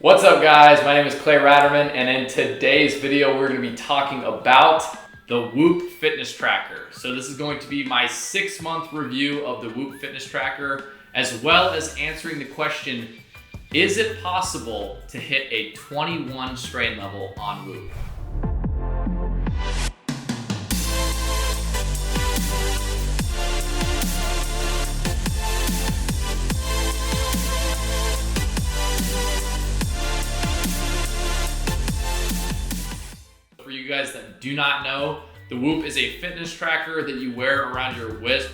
What's up guys, my name is Raterman, and in today's video we're going to be talking about the Whoop fitness tracker. So this is going to be my 6-month review of the Whoop fitness tracker, as well as answering the question, is it possible to hit a 21 strain level on Whoop? For you guys that do not know, the Whoop is a fitness tracker that you wear around your wrist,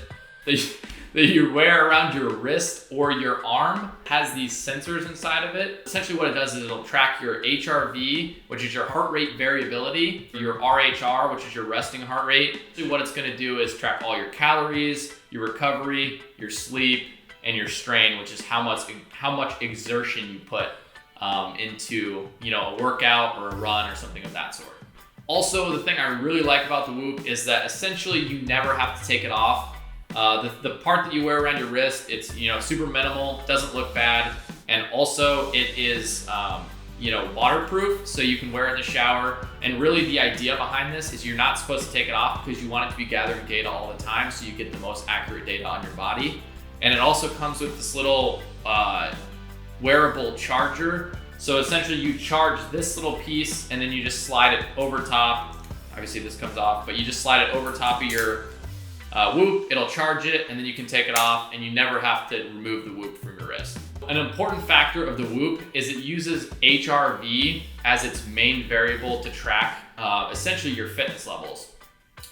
or your arm. It has these sensors inside of it. Essentially what it does is it'll track your HRV, which is your heart rate variability, your RHR, which is your resting heart rate. So what it's gonna do is track all your calories, your recovery, your sleep, and your strain, which is how much exertion you put into a workout or a run or something of that sort. Also, the thing I really like about the Whoop is that essentially you never have to take it off. The part that you wear around your wrist, it's super minimal, doesn't look bad, and also it is waterproof, so you can wear it in the shower. And really the idea behind this is you're not supposed to take it off because you want it to be gathering data all the time, so you get the most accurate data on your body. And it also comes with this little wearable charger. So essentially you charge this little piece and then you just slide it over top. Obviously this comes off, but you just slide it over top of your Whoop, it'll charge it, and then you can take it off and you never have to remove the Whoop from your wrist. An important factor of the Whoop is it uses HRV as its main variable to track essentially your fitness levels.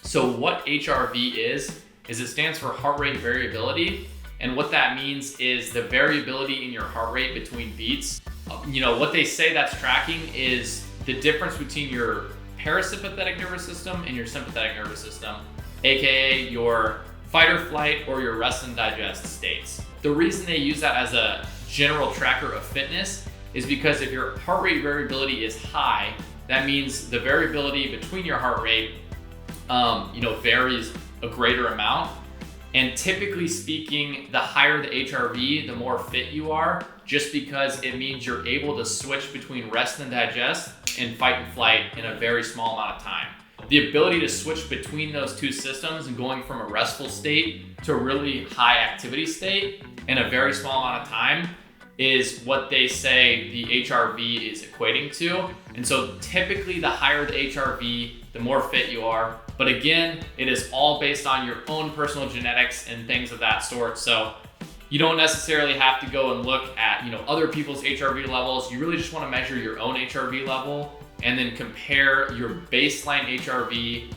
So what HRV is it stands for heart rate variability. And what that means is the variability in your heart rate between beats. What they say that's tracking is the difference between your parasympathetic nervous system and your sympathetic nervous system, aka your fight or flight or your rest and digest states. The reason they use that as a general tracker of fitness is because if your heart rate variability is high, that means the variability between your heart rate varies a greater amount. And typically speaking, the higher the HRV, the more fit you are, just because it means you're able to switch between rest and digest and fight and flight in a very small amount of time. The ability to switch between those two systems and going from a restful state to a really high activity state in a very small amount of time is what they say the HRV is equating to. And so typically the higher the HRV, the more fit you are. But again, it is all based on your own personal genetics and things of that sort. So you don't necessarily have to go and look at other people's HRV levels. You really just want to measure your own HRV level and then compare your baseline HRV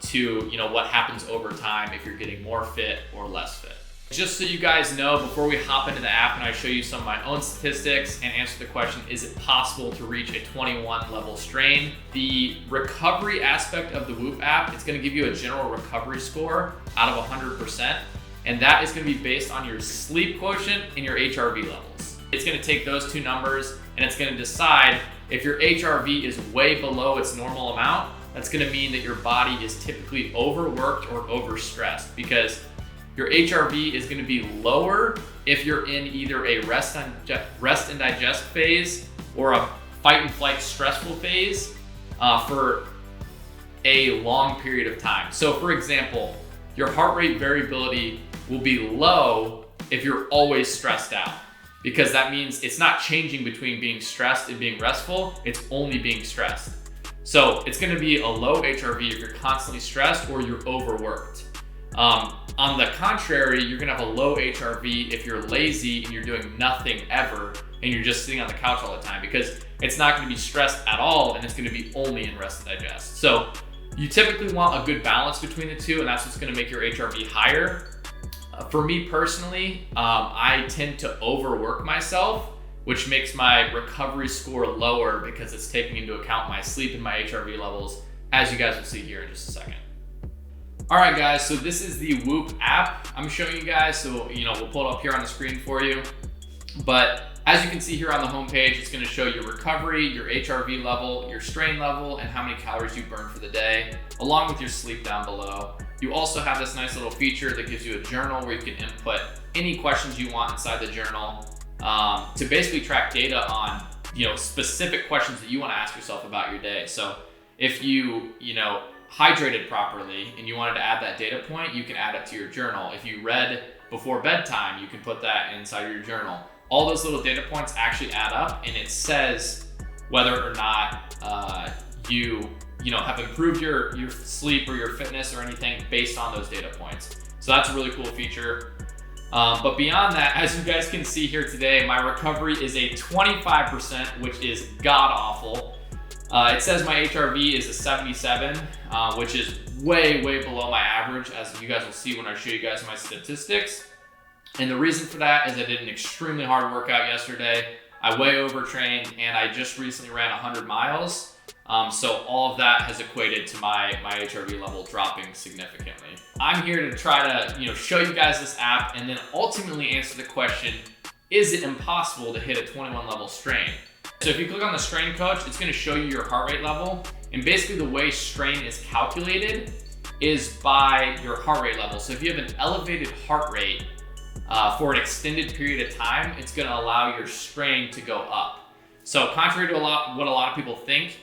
to what happens over time if you're getting more fit or less fit. Just so you guys know, before we hop into the app and I show you some of my own statistics and answer the question, is it possible to reach a 21 level strain? The recovery aspect of the Whoop app, it's gonna give you a general recovery score out of 100%, and that is gonna be based on your sleep quotient and your HRV levels. It's gonna take those two numbers and it's gonna decide if your HRV is way below its normal amount. That's gonna mean that your body is typically overworked or overstressed, because your HRV is gonna be lower if you're in either a rest and digest phase or a fight and flight stressful phase for a long period of time. So for example, your heart rate variability will be low if you're always stressed out, because that means it's not changing between being stressed and being restful, it's only being stressed. So it's gonna be a low HRV if you're constantly stressed or you're overworked. On the contrary, you're gonna have a low HRV if you're lazy and you're doing nothing ever and you're just sitting on the couch all the time, because it's not gonna be stressed at all and it's gonna be only in rest and digest. So you typically want a good balance between the two, and that's what's gonna make your HRV higher. For me personally, I tend to overwork myself, which makes my recovery score lower because it's taking into account my sleep and my HRV levels, as you guys will see here in just a second. All right guys, so this is the Whoop app I'm showing you guys. So we'll pull it up here on the screen for you. But as you can see here on the homepage, it's gonna show your recovery, your HRV level, your strain level, and how many calories you burn for the day, along with your sleep down below. You also have this nice little feature that gives you a journal where you can input any questions you want inside the journal to basically track data on specific questions that you want to ask yourself about your day. So if you hydrated properly and you wanted to add that data point, you can add it to your journal. If you read before bedtime, you can put that inside your journal. All those little data points actually add up, and it says whether or not you have improved your sleep or your fitness or anything based on those data points. So that's a really cool feature. But beyond that, as you guys can see here today, my recovery is a 25%, which is god awful. It says my HRV is a 77, which is way below my average, as you guys will see when I show you guys my statistics. And the reason for that is I did an extremely hard workout yesterday. I way overtrained, and I just recently ran 100 miles. So all of that has equated to my HRV level dropping significantly. I'm here to try to show you guys this app and then ultimately answer the question, is it impossible to hit a 21 level strain? So if you click on the strain coach, it's going to show you your heart rate level. And basically the way strain is calculated is by your heart rate level. So if you have an elevated heart rate for an extended period of time, it's going to allow your strain to go up. So contrary to what a lot of people think,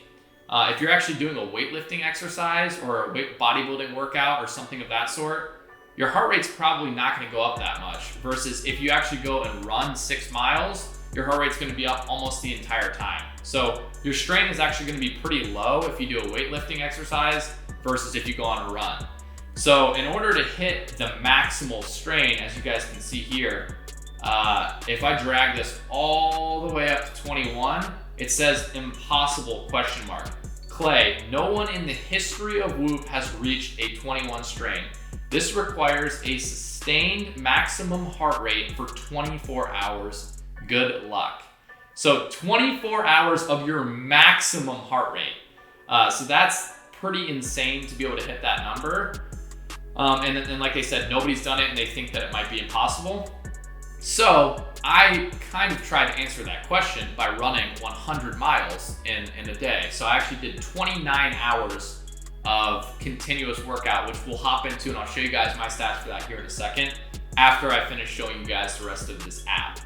if you're actually doing a weightlifting exercise or a bodybuilding workout or something of that sort, your heart rate's probably not going to go up that much. Versus if you actually go and run 6 miles, your heart rate's going to be up almost the entire time. So your strain is actually going to be pretty low if you do a weightlifting exercise versus if you go on a run. So in order to hit the maximal strain, as you guys can see here, if I drag this all the way up to 21, it says impossible ? Clay, no one in the history of Whoop has reached a 21 strain. This requires a sustained maximum heart rate for 24 hours. Good luck. So 24 hours of your maximum heart rate. So that's pretty insane to be able to hit that number. And like I said, nobody's done it and they think that it might be impossible. So I kind of tried to answer that question by running 100 miles in a day. So I actually did 29 hours of continuous workout, which we'll hop into, and I'll show you guys my stats for that here in a second after I finish showing you guys the rest of this app.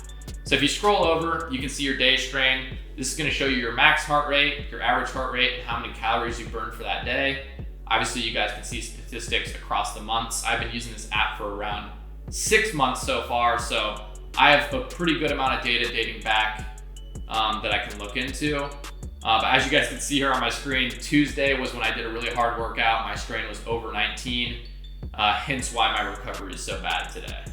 So if you scroll over, you can see your day strain. This is going to show you your max heart rate, your average heart rate, and how many calories you burned for that day. Obviously, you guys can see statistics across the months. I've been using this app for around 6 months so far, so I have a pretty good amount of data dating back that I can look into. But as you guys can see here on my screen, Tuesday was when I did a really hard workout. My strain was over 19, hence why my recovery is so bad today.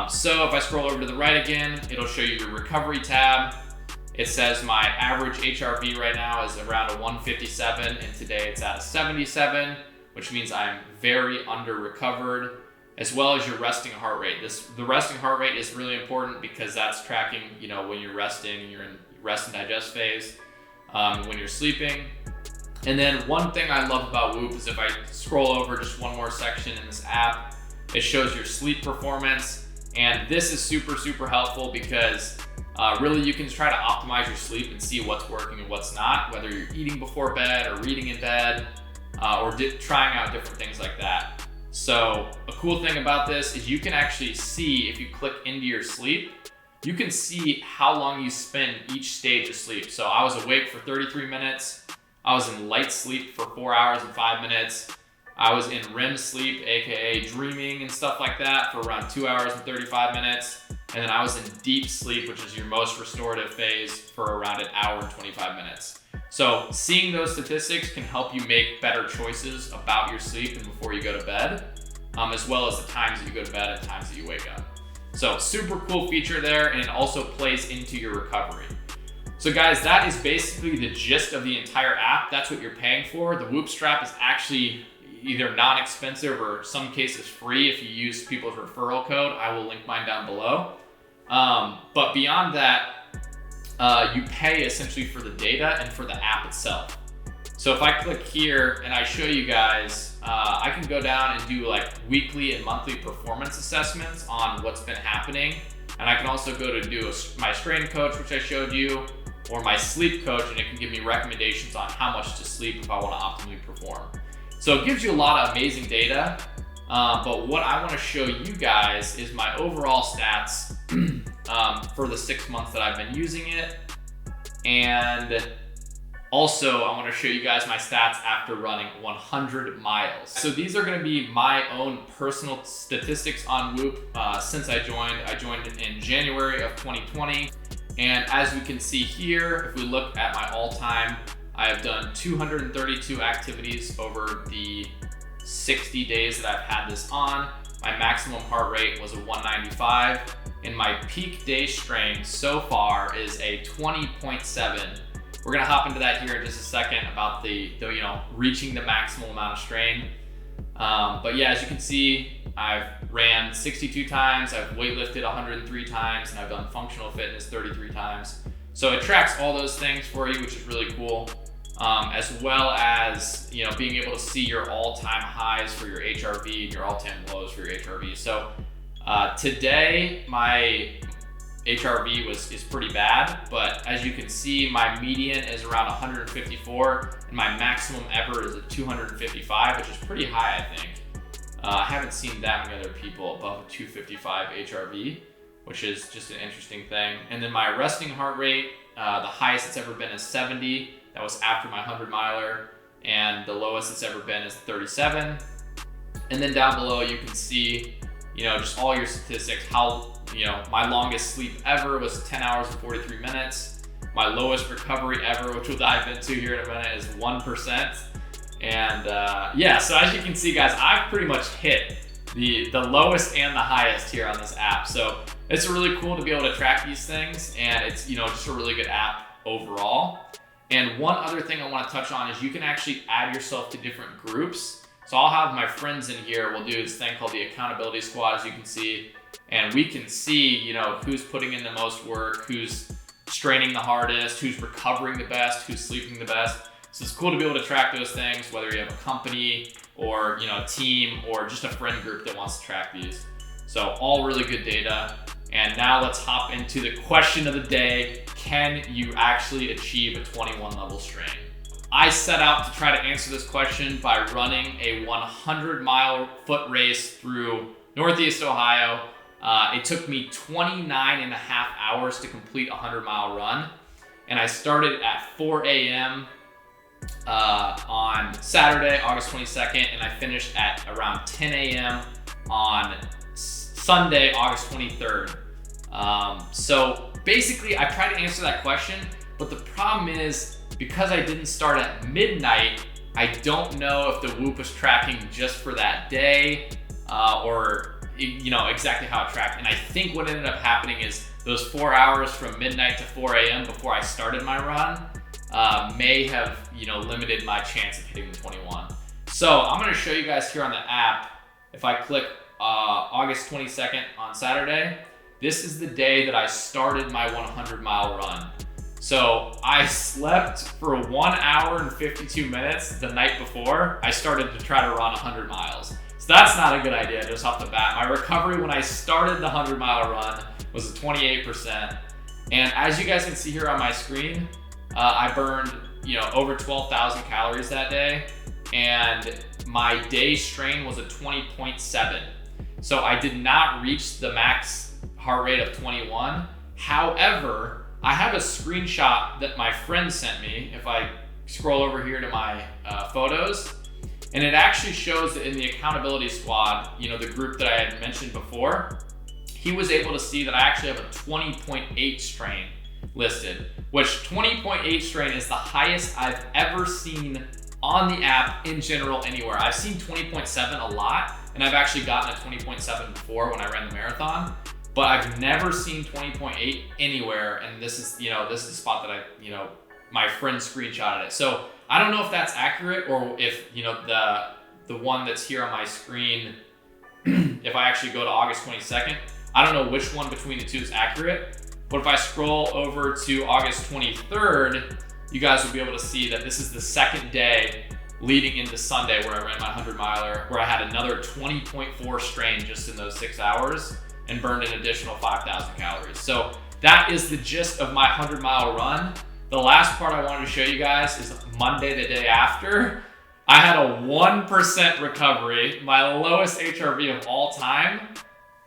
So if I scroll over to the right again, it'll show you your recovery tab. It says my average HRV right now is around a 157, and today it's at a 77, which means I'm very under recovered, as well as your resting heart rate. The resting heart rate is really important because that's tracking, when you're resting, you're in rest and digest phase, when you're sleeping. And then one thing I love about Whoop is if I scroll over just one more section in this app, it shows your sleep performance. And this is super helpful because really you can try to optimize your sleep and see what's working and what's not, whether you're eating before bed or reading in bed or trying out different things like that. So a cool thing about this is you can actually see, if you click into your sleep, you can see how long you spend each stage of sleep. So I was awake for 33 minutes. I was in light sleep for 4 hours and 5 minutes. I was in REM sleep, AKA dreaming and stuff like that, for around 2 hours and 35 minutes. And then I was in deep sleep, which is your most restorative phase, for around an hour and 25 minutes. So seeing those statistics can help you make better choices about your sleep and before you go to bed, as well as the times that you go to bed and times that you wake up. So super cool feature there, and it also plays into your recovery. So guys, that is basically the gist of the entire app. That's what you're paying for. The Whoop strap is actually either non-expensive or in some cases free if you use people's referral code. I will link mine down below. But beyond that, you pay essentially for the data and for the app itself. So if I click here and I show you guys, I can go down and do like weekly and monthly performance assessments on what's been happening. And I can also go to do my strain coach, which I showed you, or my sleep coach, and it can give me recommendations on how much to sleep if I want to optimally perform. So it gives you a lot of amazing data, but what I want to show you guys is my overall stats for the 6 months that I've been using it. And also, I want to show you guys my stats after running 100 miles. So these are going to be my own personal statistics on Whoop since I joined. I joined in January of 2020. And as we can see here, if we look at my all-time, I have done 232 activities over the 60 days that I've had this on. My maximum heart rate was a 195, and my peak day strain so far is a 20.7. We're gonna hop into that here in just a second about the reaching the maximal amount of strain. But yeah, as you can see, I've ran 62 times, I've weightlifted 103 times, and I've done functional fitness 33 times. So it tracks all those things for you, which is really cool. As well as being able to see your all-time highs for your HRV and your all-time lows for your HRV. So today my HRV is pretty bad, but as you can see, my median is around 154 and my maximum ever is at 255, which is pretty high, I think. I haven't seen that many other people above a 255 HRV, which is just an interesting thing. And then my resting heart rate, the highest it's ever been is 70. That was after my 100 miler, and the lowest it's ever been is 37. And then down below you can see, just all your statistics. How, my longest sleep ever was 10 hours and 43 minutes. My lowest recovery ever, which we'll dive into here in a minute, is 1%. And yeah, so as you can see, guys, I've pretty much hit the lowest and the highest here on this app. So it's really cool to be able to track these things, and it's just a really good app overall. And one other thing I want to touch on is you can actually add yourself to different groups. So I'll have my friends in here. We'll do this thing called the accountability squad, as you can see, and we can see who's putting in the most work, who's straining the hardest, who's recovering the best, who's sleeping the best. So it's cool to be able to track those things, whether you have a company or a team or just a friend group that wants to track these. So all really good data. And now let's hop into the question of the day. Can you actually achieve a 21 level strain? I set out to try to answer this question by running a 100-mile foot race through Northeast Ohio. It took me 29 and a half hours to complete a 100-mile run. And I started at 4 a.m. On Saturday, August 22nd, and I finished at around 10 a.m. on Sunday, August 23rd. So basically, I tried to answer that question, but the problem is because I didn't start at midnight, I don't know if the Whoop was tracking just for that day or exactly how it tracked. And I think what ended up happening is those 4 hours from midnight to 4 a.m. before I started my run may have limited my chance of hitting the 21. So I'm going to show you guys here on the app. If I click August 22nd on Saturday, this is the day that I started my 100-mile run. So I slept for 1 hour and 52 minutes the night before I started to try to run 100 miles. So that's not a good idea just off the bat. My recovery when I started the 100-mile run was 28%. And as you guys can see here on my screen, I burned over 12,000 calories that day, and my day strain was a 20.7. So I did not reach the max heart rate of 21. However, I have a screenshot that my friend sent me. If I scroll over here to my photos, and it actually shows that in the accountability squad, the group that I had mentioned before, he was able to see that I actually have a 20.8 strain listed, which 20.8 strain is the highest I've ever seen on the app in general anywhere. I've seen 20.7 a lot, and I've actually gotten a 20.7 before when I ran the marathon, but I've never seen 20.8 anywhere. And this is, this is the spot that my friend screenshotted it. So I don't know if that's accurate or if, the one that's here on my screen, if I actually go to August 22nd, I don't know which one between the two is accurate. But if I scroll over to August 23rd, you guys will be able to see that this is the second day leading into Sunday where I ran my 100-miler, where I had another 20.4 strain just in those 6 hours and burned an additional 5,000 calories. So that is the gist of my 100-mile run. The last part I wanted to show you guys is Monday, the day after. I had a 1% recovery, my lowest HRV of all time.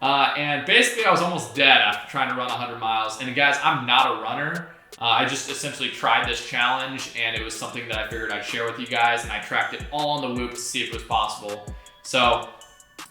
And basically I was almost dead after trying to run 100 miles. And guys, I'm not a runner. I just essentially tried this challenge, and it was something that I figured I'd share with you guys, and I tracked it all on the Whoop to see if it was possible. So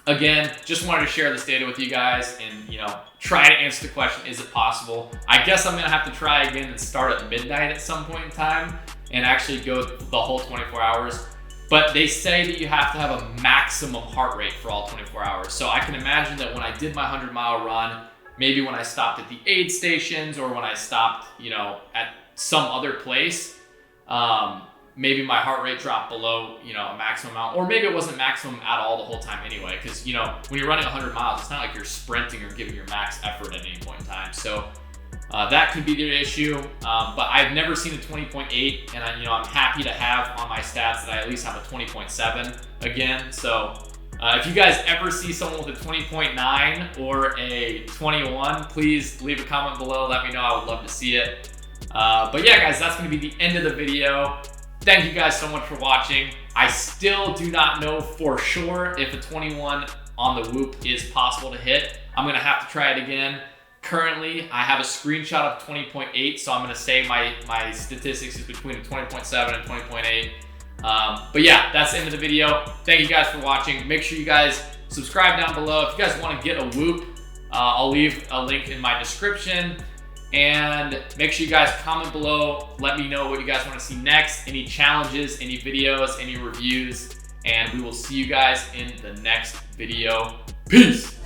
again, just wanted to share this data with you guys and, you know, try to answer the question, is it possible? I guess I'm gonna have to try again and start at midnight at some point in time and actually go the whole 24 hours. But they say that you have to have a maximum heart rate for all 24 hours. So I can imagine that when I did my 100-mile run, maybe when I stopped at the aid stations or when I stopped, you know, at some other place, maybe my heart rate dropped below, you know, a maximum amount, or maybe it wasn't maximum at all the whole time anyway. Because, you know, when you're running 100 miles, it's not like you're sprinting or giving your max effort at any point in time. So that could be the issue, but I've never seen a 20.8, and I'm happy to have on my stats that I at least have a 20.7 again. So if you guys ever see someone with a 20.9 or a 21, please leave a comment below. Let me know. I would love to see it. But yeah, guys, that's going to be the end of the video. Thank you guys so much for watching. I still do not know for sure if a 21 on the Whoop is possible to hit. I'm going to have to try it again. Currently, I have a screenshot of 20.8, so I'm going to say my statistics is between a 20.7 and 20.8. But yeah, that's the end of the video. Thank you guys for watching. Make sure you guys subscribe down below. If you guys want to get a Whoop, I'll leave a link in my description. And make sure you guys comment below. Let me know what you guys want to see next. Any challenges, any videos, any reviews. And we will see you guys in the next video. Peace!